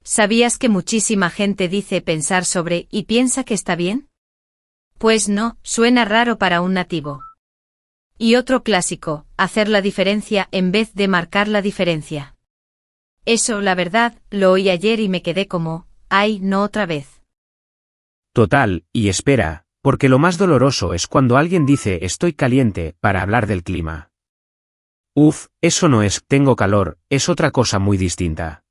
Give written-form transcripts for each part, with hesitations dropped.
¿Sabías que muchísima gente dice pensar sobre y piensa que está bien? Pues no, suena raro para un nativo. Y otro clásico, hacer la diferencia en vez de marcar la diferencia. Eso, la verdad, lo oí ayer y me quedé como, ay, no otra vez. Total, y espera, porque lo más doloroso es cuando alguien dice estoy caliente para hablar del clima. Uf, eso no es tengo calor, es otra cosa muy distinta.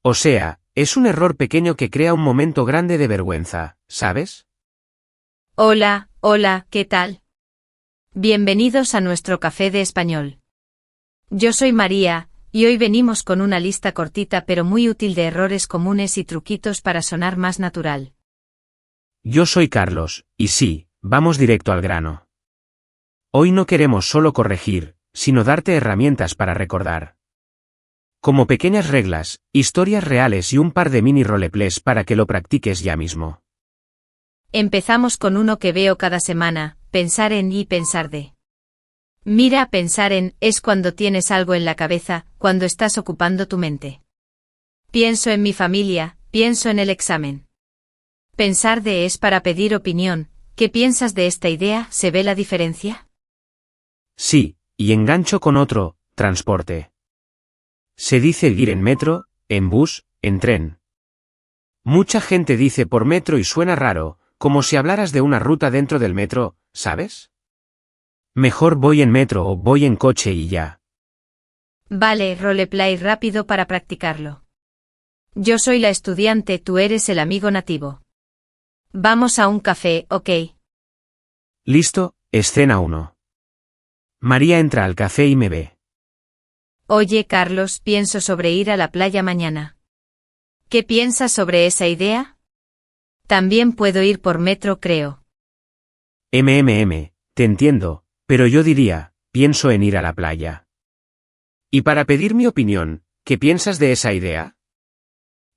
O sea, es un error pequeño que crea un momento grande de vergüenza, ¿sabes? Hola, hola, ¿qué tal? Bienvenidos a nuestro café de español. Yo soy María, y hoy venimos con una lista cortita pero muy útil de errores comunes y truquitos para sonar más natural. Yo soy Carlos, y sí, vamos directo al grano. Hoy no queremos solo corregir, sino darte herramientas para recordar. Como pequeñas reglas, historias reales y un par de mini roleplays para que lo practiques ya mismo. Empezamos con uno que veo cada semana, pensar en y pensar de. Mira, pensar en es cuando tienes algo en la cabeza, cuando estás ocupando tu mente. Pienso en mi familia, pienso en el examen. Pensar de es para pedir opinión. ¿Qué piensas de esta idea? ¿Se ve la diferencia? Sí, y engancho con otro, transporte. Se dice ir en metro, en bus, en tren. Mucha gente dice por metro y suena raro, como si hablaras de una ruta dentro del metro, ¿sabes? Mejor voy en metro o voy en coche y ya. Vale, roleplay rápido para practicarlo. Yo soy la estudiante, tú eres el amigo nativo. Vamos a un café, ¿ok? Listo, escena 1. María entra al café y me ve. Oye, Carlos, pienso sobre ir a la playa mañana. ¿Qué piensas sobre esa idea? También puedo ir por metro, creo. Te entiendo, pero yo diría, pienso en ir a la playa. Y para pedir mi opinión, ¿qué piensas de esa idea?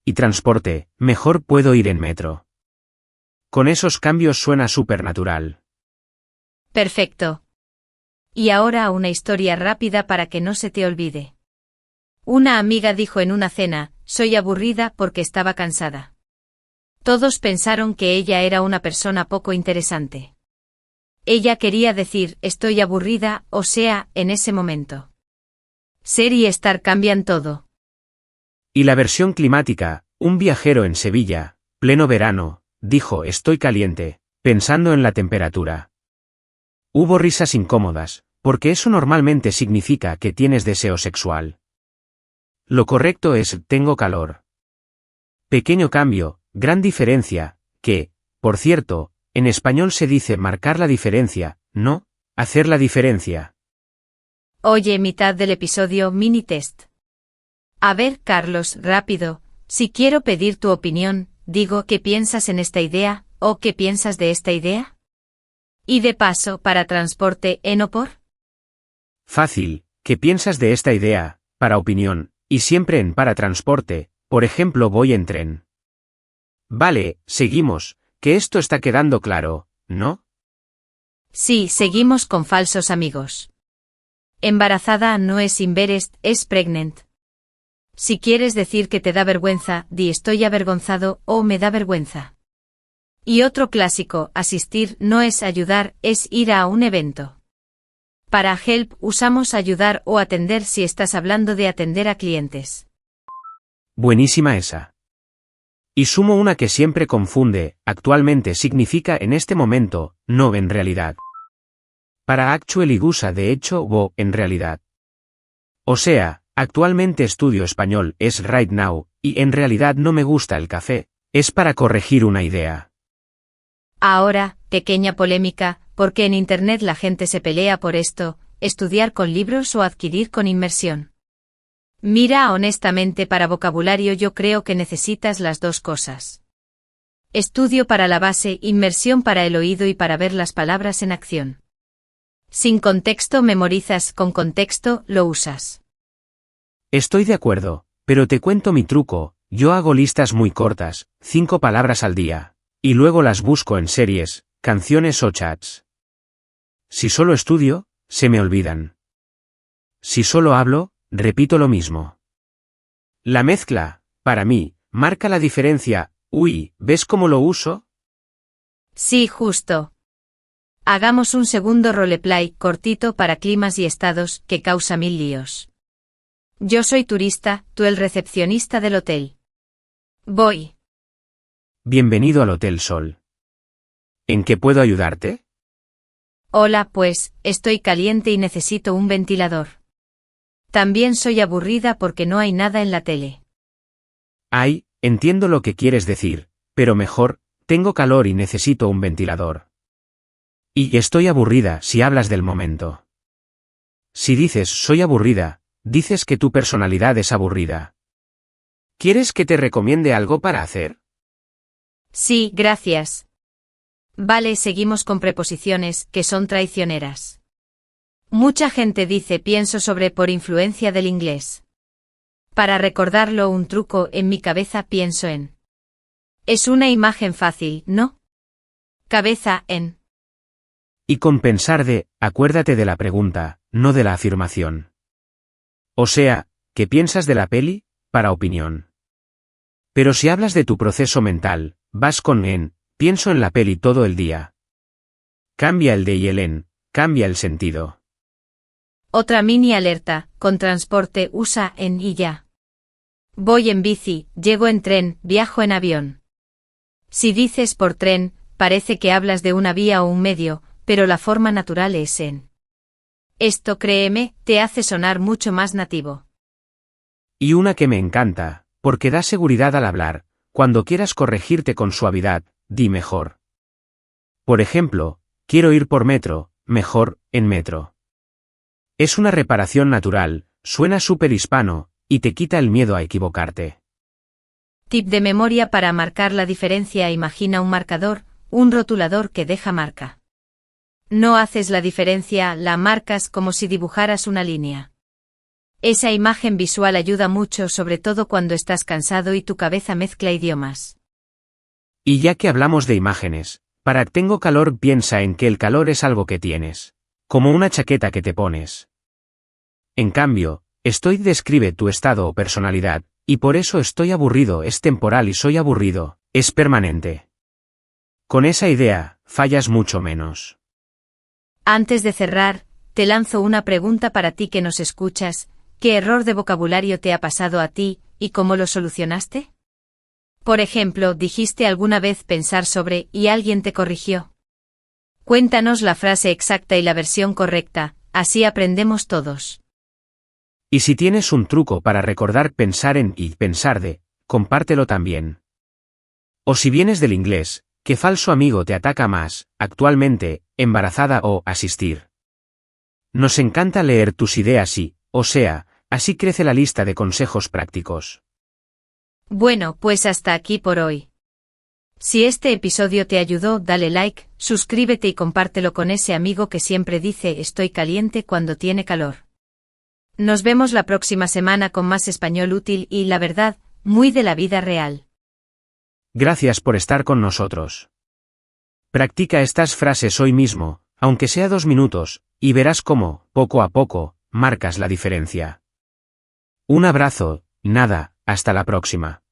Y transporte, mejor puedo ir en metro. Con esos cambios suena súper natural. Perfecto. Y ahora una historia rápida para que no se te olvide. Una amiga dijo en una cena, soy aburrida porque estaba cansada. Todos pensaron que ella era una persona poco interesante. Ella quería decir, estoy aburrida, o sea, en ese momento. Ser y estar cambian todo. Y la versión climática, un viajero en Sevilla, pleno verano, dijo estoy caliente, pensando en la temperatura. Hubo risas incómodas, porque eso normalmente significa que tienes deseo sexual. Lo correcto es tengo calor. Pequeño cambio, gran diferencia, que, por cierto, en español se dice marcar la diferencia, no, hacer la diferencia. Oye, mitad del episodio mini test. A ver, Carlos, rápido, si quiero pedir tu opinión, digo ¿qué piensas en esta idea? ¿O qué piensas de esta idea? Y de paso, para transporte, ¿en o por? Fácil, ¿qué piensas de esta idea? Para opinión, y siempre en para transporte, por ejemplo voy en tren. Vale, seguimos, que esto está quedando claro, ¿no? Sí, seguimos con falsos amigos. Embarazada no es embarrassed, es pregnant. Si quieres decir que te da vergüenza, di estoy avergonzado o me da vergüenza. Y otro clásico, asistir no es ayudar, es ir a un evento. Para help usamos ayudar o atender si estás hablando de atender a clientes. Buenísima esa. Y sumo una que siempre confunde, actualmente significa en este momento, no en realidad. Para actually usa de hecho o en realidad. O sea, actualmente estudio español es right now, y en realidad no me gusta el café, es para corregir una idea. Ahora, pequeña polémica, porque en Internet la gente se pelea por esto, estudiar con libros o adquirir con inmersión. Mira, honestamente para vocabulario yo creo que necesitas las dos cosas. Estudio para la base, inmersión para el oído y para ver las palabras en acción. Sin contexto memorizas, con contexto lo usas. Estoy de acuerdo, pero te cuento mi truco, yo hago listas muy cortas, 5 palabras al día. Y luego las busco en series, canciones o chats. Si solo estudio, se me olvidan. Si solo hablo, repito lo mismo. La mezcla, para mí, marca la diferencia. Uy, ¿ves cómo lo uso? Sí, justo. Hagamos un segundo roleplay cortito para climas y estados que causa mil líos. Yo soy turista, tú el recepcionista del hotel. Voy. Bienvenido al Hotel Sol. ¿En qué puedo ayudarte? Hola, pues, estoy caliente y necesito un ventilador. También soy aburrida porque no hay nada en la tele. Ay, entiendo lo que quieres decir, pero mejor, tengo calor y necesito un ventilador. Y estoy aburrida si hablas del momento. Si dices soy aburrida, dices que tu personalidad es aburrida. ¿Quieres que te recomiende algo para hacer? Sí, gracias. Vale, seguimos con preposiciones que son traicioneras. Mucha gente dice pienso sobre por influencia del inglés. Para recordarlo un truco en mi cabeza pienso en. Es una imagen fácil, ¿no? Cabeza en. Y con pensar de, acuérdate de la pregunta, no de la afirmación. O sea, ¿qué piensas de la peli? Para opinión. Pero si hablas de tu proceso mental, vas con en, pienso en la peli todo el día. Cambia el de y el en, cambia el sentido. Otra mini alerta, con transporte usa en y ya. Voy en bici, llego en tren, viajo en avión. Si dices por tren, parece que hablas de una vía o un medio, pero la forma natural es en. Esto, créeme, te hace sonar mucho más nativo. Y una que me encanta, porque da seguridad al hablar, cuando quieras corregirte con suavidad, di mejor. Por ejemplo, quiero ir por metro, mejor, en metro. Es una reparación natural, suena súper hispano, y te quita el miedo a equivocarte. Tip de memoria para marcar la diferencia: imagina un marcador, un rotulador que deja marca. No haces la diferencia, la marcas como si dibujaras una línea. Esa imagen visual ayuda mucho, sobre todo cuando estás cansado y tu cabeza mezcla idiomas. Y ya que hablamos de imágenes, para tengo calor piensa en que el calor es algo que tienes. Como una chaqueta que te pones. En cambio, estoy describe tu estado o personalidad, y por eso estoy aburrido es temporal y soy aburrido, es permanente. Con esa idea, fallas mucho menos. Antes de cerrar, te lanzo una pregunta para ti que nos escuchas: ¿qué error de vocabulario te ha pasado a ti, y cómo lo solucionaste? Por ejemplo, ¿dijiste alguna vez pensar sobre y alguien te corrigió? Cuéntanos la frase exacta y la versión correcta, así aprendemos todos. Y si tienes un truco para recordar pensar en y pensar de, compártelo también. O si vienes del inglés, ¿qué falso amigo te ataca más, actualmente, embarazada o asistir? Nos encanta leer tus ideas y, o sea, así crece la lista de consejos prácticos. Bueno, pues hasta aquí por hoy. Si este episodio te ayudó, dale like, suscríbete y compártelo con ese amigo que siempre dice estoy caliente cuando tiene calor. Nos vemos la próxima semana con más español útil y, la verdad, muy de la vida real. Gracias por estar con nosotros. Practica estas frases hoy mismo, aunque sea 2 minutos, y verás cómo, poco a poco, marcas la diferencia. Un abrazo, nada, hasta la próxima.